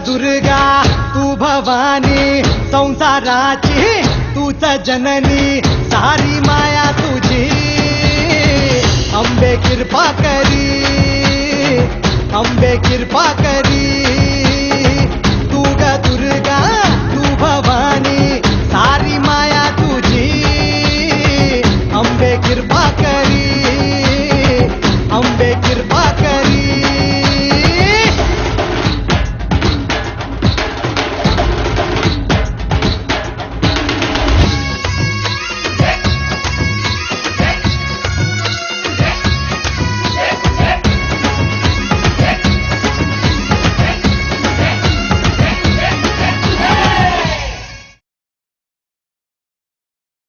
दुर्गा तू भवानी संसाराची तूच जननी सारी माया तुझी अंबे कृपा करी अंबे कृपा करी